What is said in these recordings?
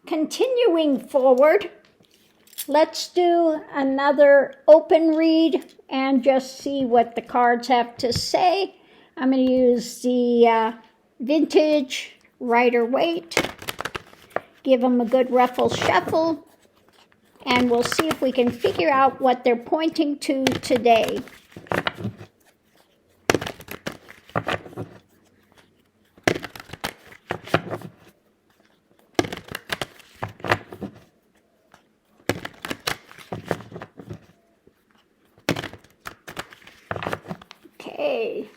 continuing forward, let's do another open read and just see what the cards have to say. I'm going to use the vintage Rider-Waite, give them a good ruffle shuffle, and we'll see if we can figure out what they're pointing to today. Okay.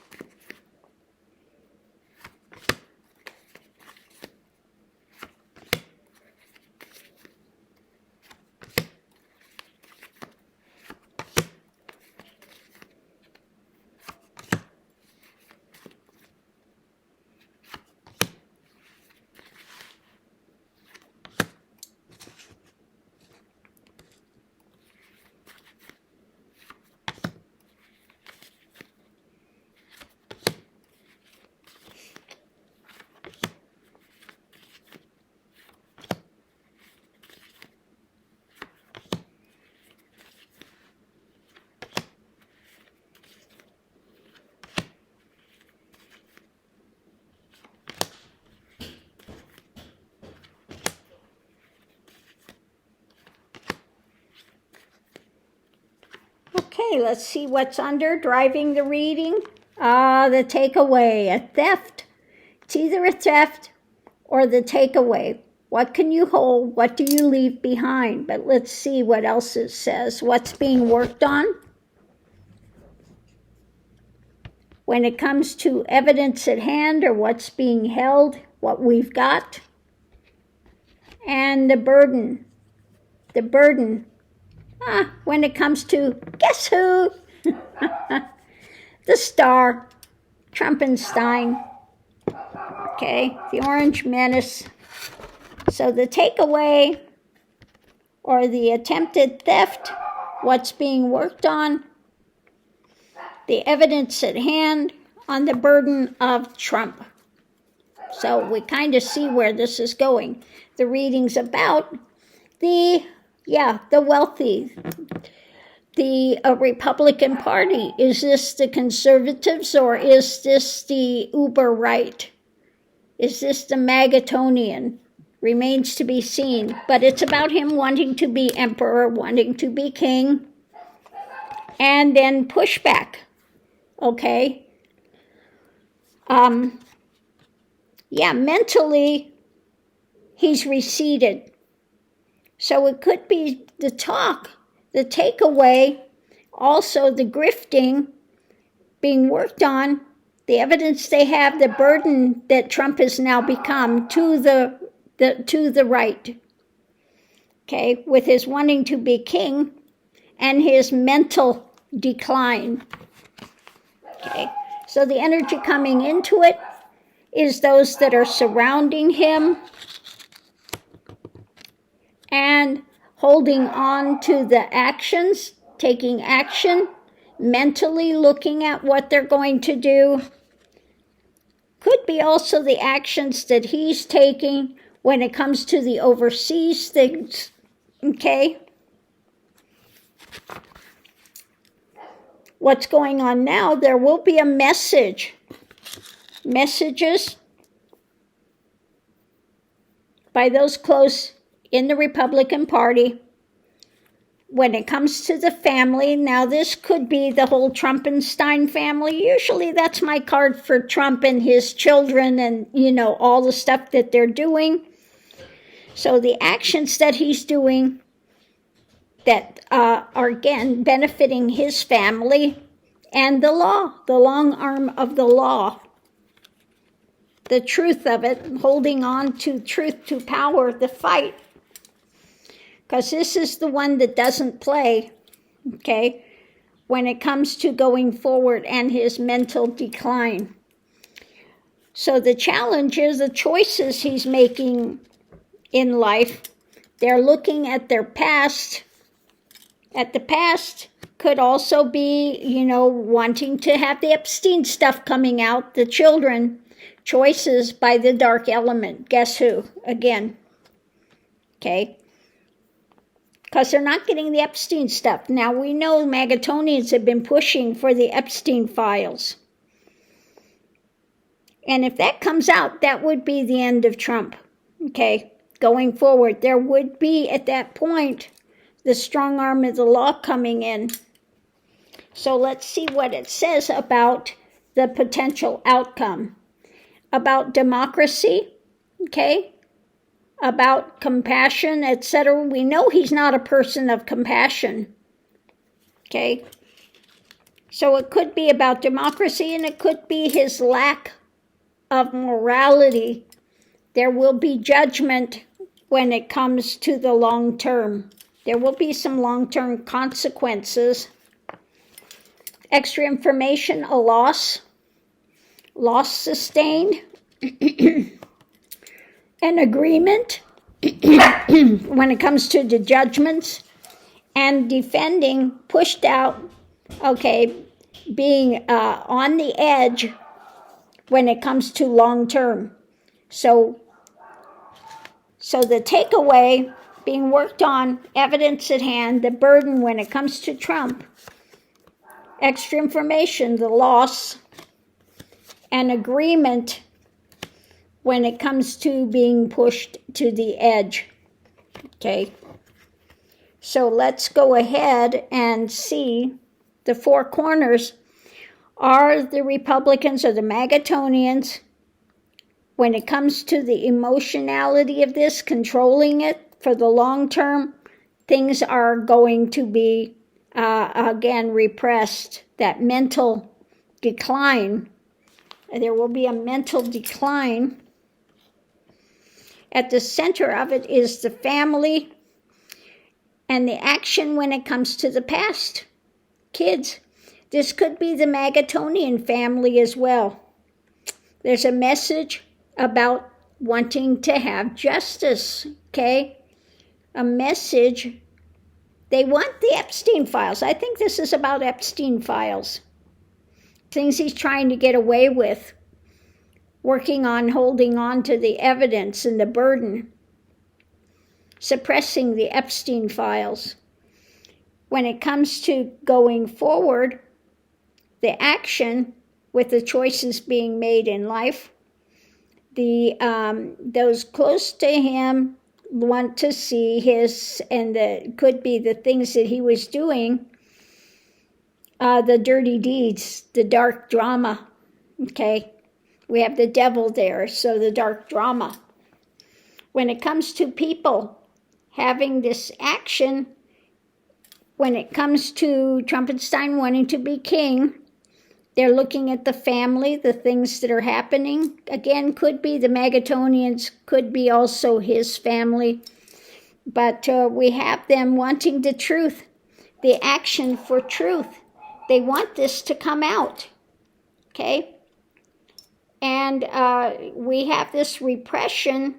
Okay, let's see what's under driving the reading. The takeaway, a theft. It's either a theft or the takeaway. What can you hold? What do you leave behind? But let's see what else it says. What's being worked on? When it comes to evidence at hand or what's being held, what we've got. And the burden. The burden. When it comes to, guess who? The star, Trumpenstein. Okay, the orange menace. So the takeaway or the attempted theft, what's being worked on, the evidence at hand on the burden of Trump. So we kind of see where this is going. The reading's about the wealthy, the Republican Party. Is this the conservatives or is this the uber right? Is this the Magatonian? Remains to be seen. But it's about him wanting to be emperor, wanting to be king, and then pushback. Okay? Mentally, he's receded. So it could be the talk, the takeaway, also the grifting being worked on, the evidence they have, the burden that Trump has now become to the right. Okay, with his wanting to be king and his mental decline. Okay, so the energy coming into it is those that are surrounding him and holding on to the actions, taking action, mentally looking at what they're going to do. Could be also the actions that he's taking when it comes to the overseas things, okay? What's going on now, there will be a messages by those close in the Republican Party when it comes to the family. Now, this could be the whole Trumpenstein family. Usually that's my card for Trump and his children and, all the stuff that they're doing. So the actions that he's doing that are, again, benefiting his family and the law, the long arm of the law. The truth of it, holding on to truth to power, the fight. Because this is the one that doesn't play, okay, when it comes to going forward and his mental decline. So the challenge is the choices he's making in life. They're looking at their past. At the past could also be, wanting to have the Epstein stuff coming out, the children. Choices by the dark element. Guess who? Again. okay? Because they're not getting the Epstein stuff. Now, we know Magatonians have been pushing for the Epstein files. And if that comes out, that would be the end of Trump, okay? Going forward, there would be, at that point, the strong arm of the law coming in. So let's see what it says about the potential outcome. About democracy, okay? About compassion, etc. We know he's not a person of compassion, okay? So it could be about democracy, and it could be his lack of morality. There will be judgment when it comes to the long term. There will be some long-term consequences. Extra information, a loss sustained, an agreement when it comes to the judgments, and defending, pushed out, okay, being on the edge when it comes to long term. So the takeaway, being worked on, evidence at hand, the burden when it comes to Trump, extra information, the loss, and agreement when it comes to being pushed to the edge, okay? So let's go ahead and see the four corners. Are the Republicans or the Magatonians, when it comes to the emotionality of this, controlling it for the long term, things are going to be, again, repressed. That mental decline, there will be a mental decline. At the center of it is the family and the action when it comes to the past. Kids, this could be the Magatonian family as well. There's a message about wanting to have justice, okay? A message. They want the Epstein files. I think this is about Epstein files. Things he's trying to get away with. Working on holding on to the evidence and the burden. Suppressing the Epstein files. When it comes to going forward, the action with the choices being made in life, those close to him want to see his, and could be the things that he was doing, the dirty deeds, the dark drama, okay? We have the devil there, so the dark drama. When it comes to people having this action, when it comes to Trumpenstein wanting to be king, they're looking at the family, the things that are happening. Again, could be the Magatonians, could be also his family. But we have them wanting the truth, the action for truth. They want this to come out, okay? And we have this repression,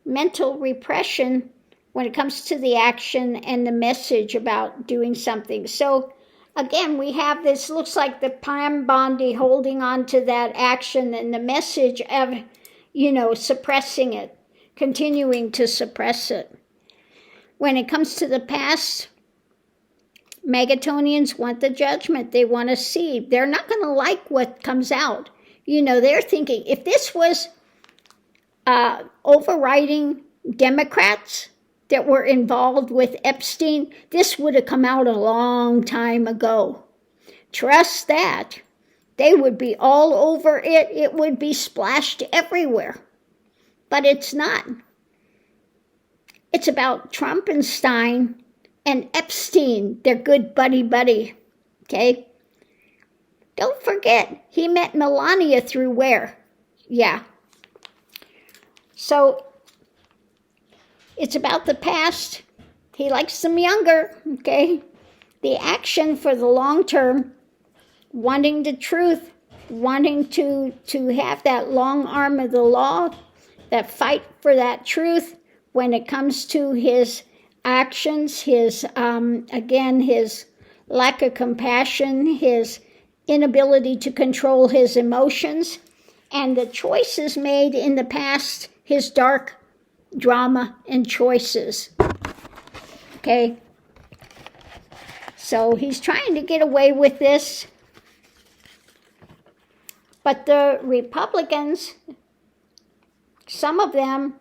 mental repression, when it comes to the action and the message about doing something. So, again, we have this, looks like the Pam Bondi holding on to that action and the message of, suppressing it, continuing to suppress it. When it comes to the past, Magatonians want the judgment. They want to see. They're not going to like what comes out. They're thinking, if this was overriding Democrats that were involved with Epstein, this would have come out a long time ago. Trust that. They would be all over it. It would be splashed everywhere. But it's not. It's about Trumpenstein and Epstein. They're good buddy-buddy, okay? Don't forget, he met Melania through where? Yeah. So, it's about the past. He likes them younger, okay? The action for the long term, wanting the truth, wanting to have that long arm of the law, that fight for that truth when it comes to his actions, his, again, his lack of compassion, his inability to control his emotions, and the choices made in the past, his dark drama and choices. Okay? So he's trying to get away with this. But the Republicans, some of them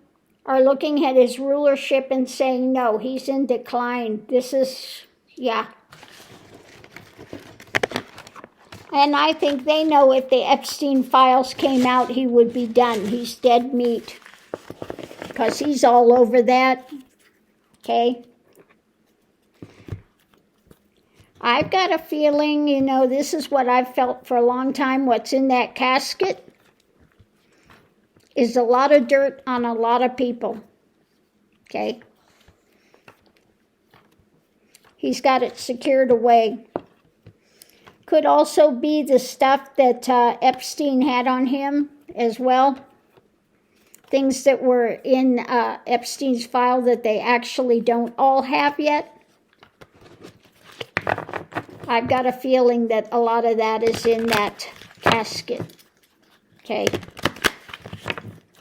are looking at his rulership and saying, no, he's in decline. This is, yeah. And I think they know if the Epstein files came out, he would be done. He's dead meat. Because he's all over that. Okay? I've got a feeling, this is what I've felt for a long time. What's in that casket is a lot of dirt on a lot of people. Okay? He's got it secured away. Could also be the stuff that Epstein had on him as well. Things that were in Epstein's file that they actually don't all have yet. I've got a feeling that a lot of that is in that casket. Okay.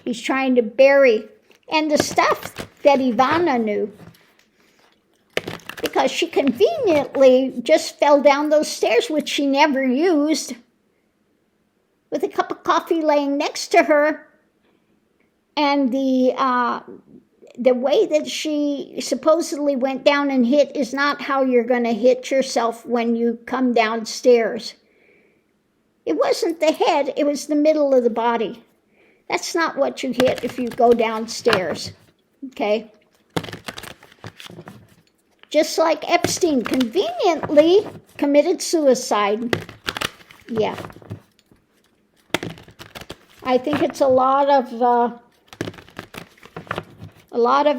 He's trying to bury. And the stuff that Ivana knew. Because she conveniently just fell down those stairs, which she never used, with a cup of coffee laying next to her. And the way that she supposedly went down and hit is not how you're going to hit yourself when you come downstairs. It wasn't the head, it was the middle of the body. That's not what you hit if you go downstairs. Okay? Just like Epstein conveniently committed suicide. Yeah. I think it's a lot of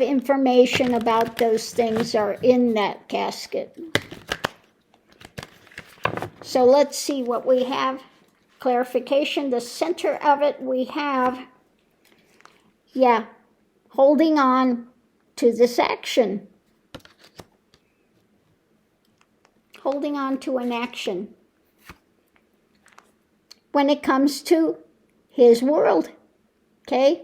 information about those things are in that casket. So let's see what we have. Clarification, the center of it we have, holding on to this action. Holding on to an action. When it comes to his world, okay?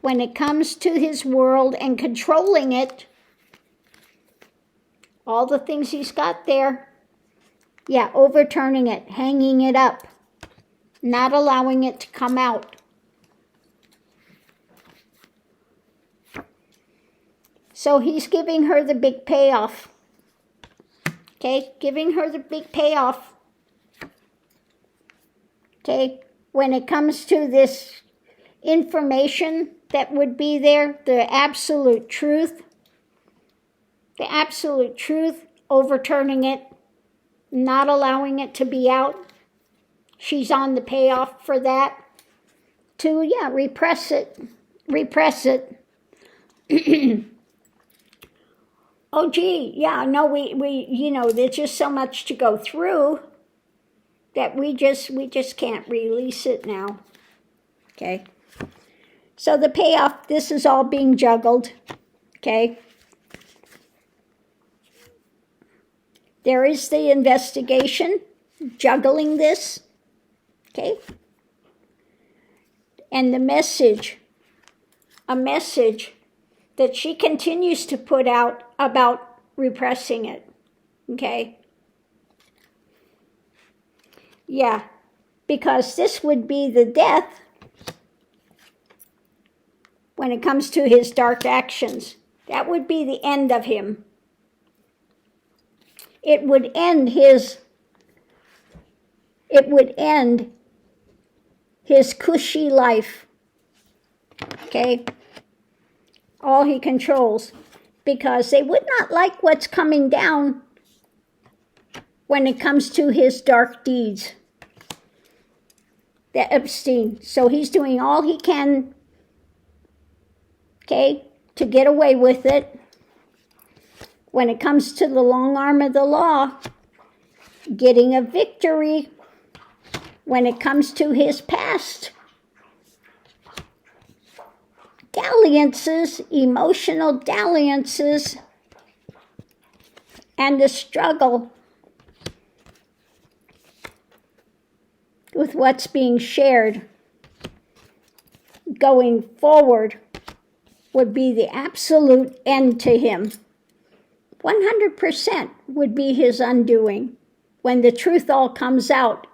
When it comes to his world and controlling it, all the things he's got there, overturning it, hanging it up, not allowing it to come out. So he's giving her the big payoff. Okay, giving her the big payoff. Okay, when it comes to this information that would be there, the absolute truth, overturning it, not allowing it to be out. She's on the payoff for that. To, repress it. Oh, gee, we there's just so much to go through that we just can't release it now. Okay. So the payoff, this is all being juggled. Okay. There is the investigation, juggling this. Okay. And the message, a message that she continues to put out about repressing it. Okay? Yeah, because this would be the death when it comes to his dark actions. That would be the end of him. It would end his cushy life. Okay? All he controls, because they would not like what's coming down when it comes to his dark deeds. The Epstein. So he's doing all he can, okay, to get away with it. When it comes to the long arm of the law, getting a victory. When it comes to his past, dalliances, emotional dalliances, and the struggle with what's being shared going forward. would be the absolute end to him. 100% would be his undoing. When the truth all comes out,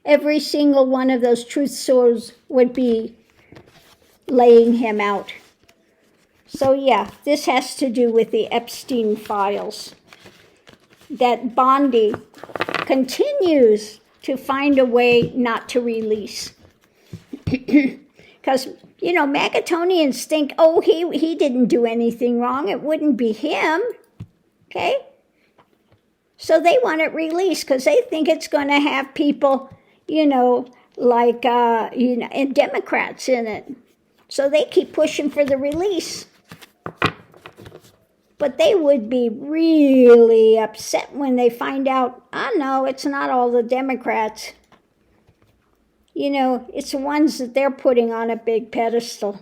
every single one of those truth souls would be laying him out. So yeah, this has to do with the Epstein files. That Bondi continues to find a way not to release. Because, Magatonians think, oh, he didn't do anything wrong. It wouldn't be him. Okay? So they want it released because they think it's going to have people, like, and Democrats in it. So they keep pushing for the release. But they would be really upset when they find out, no, it's not all the Democrats. It's the ones that they're putting on a big pedestal.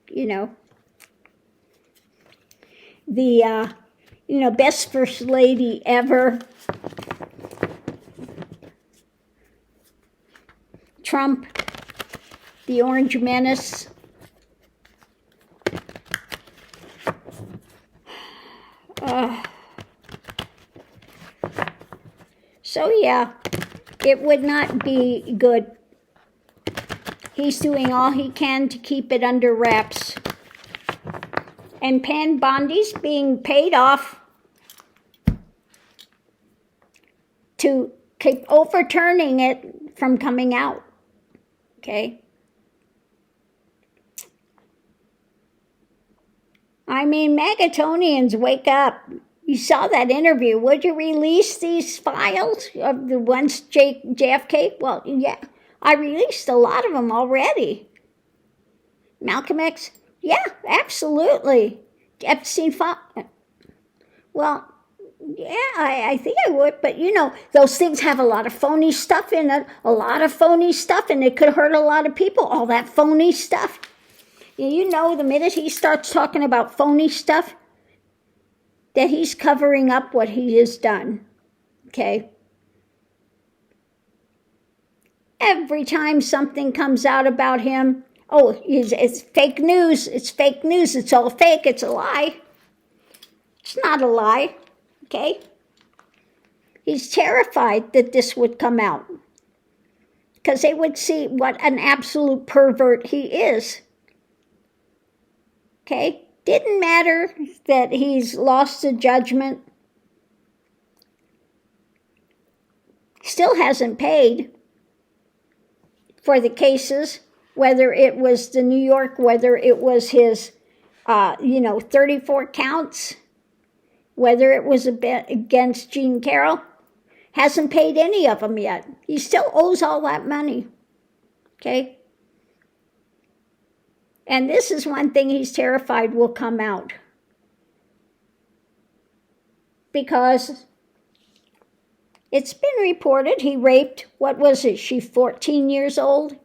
The, best first lady ever, Trump, the Orange Menace. So yeah, it would not be good. He's doing all he can to keep it under wraps. And Pan Bondi's being paid off to keep overturning it from coming out. Okay? I mean, Magatonians, wake up. You saw that interview. Would you release these files of the ones JFK? Well, yeah, I released a lot of them already. Malcolm X? Yeah, absolutely. Epstein file? Well, yeah, I think I would. But, those things have a lot of phony stuff in it. And it could hurt a lot of people. All that phony stuff. The minute he starts talking about phony stuff, that he's covering up what he has done, okay? Every time something comes out about him, it's fake news, it's all fake, it's a lie. It's not a lie, okay? He's terrified that this would come out because they would see what an absolute pervert he is, okay? Didn't matter that he's lost the judgment. Still hasn't paid for the cases, whether it was the New York, whether it was his, 34 counts, whether it was against Jean Carroll. Hasn't paid any of them yet. He still owes all that money, okay? And this is one thing he's terrified will come out. Because it's been reported he raped, what was it, she's 14 years old?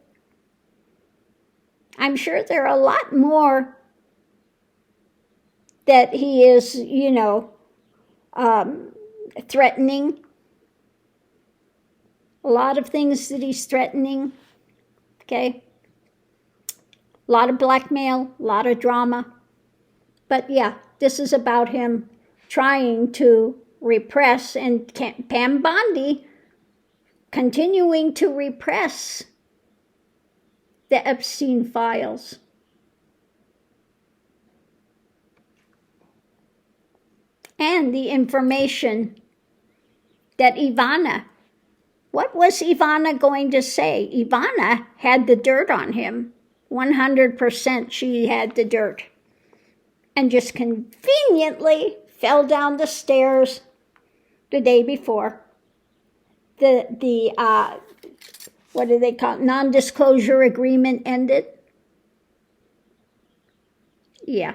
I'm sure there are a lot more that he is, threatening. A lot of things that he's threatening, okay? A lot of blackmail, a lot of drama. But yeah, this is about him trying to repress, and Pam Bondi continuing to repress the Epstein files. And the information that Ivana, what was Ivana going to say? Ivana had the dirt on him. 100% she had the dirt. And just conveniently fell down the stairs the day before. The what do they call it? Non-disclosure agreement ended. Yeah.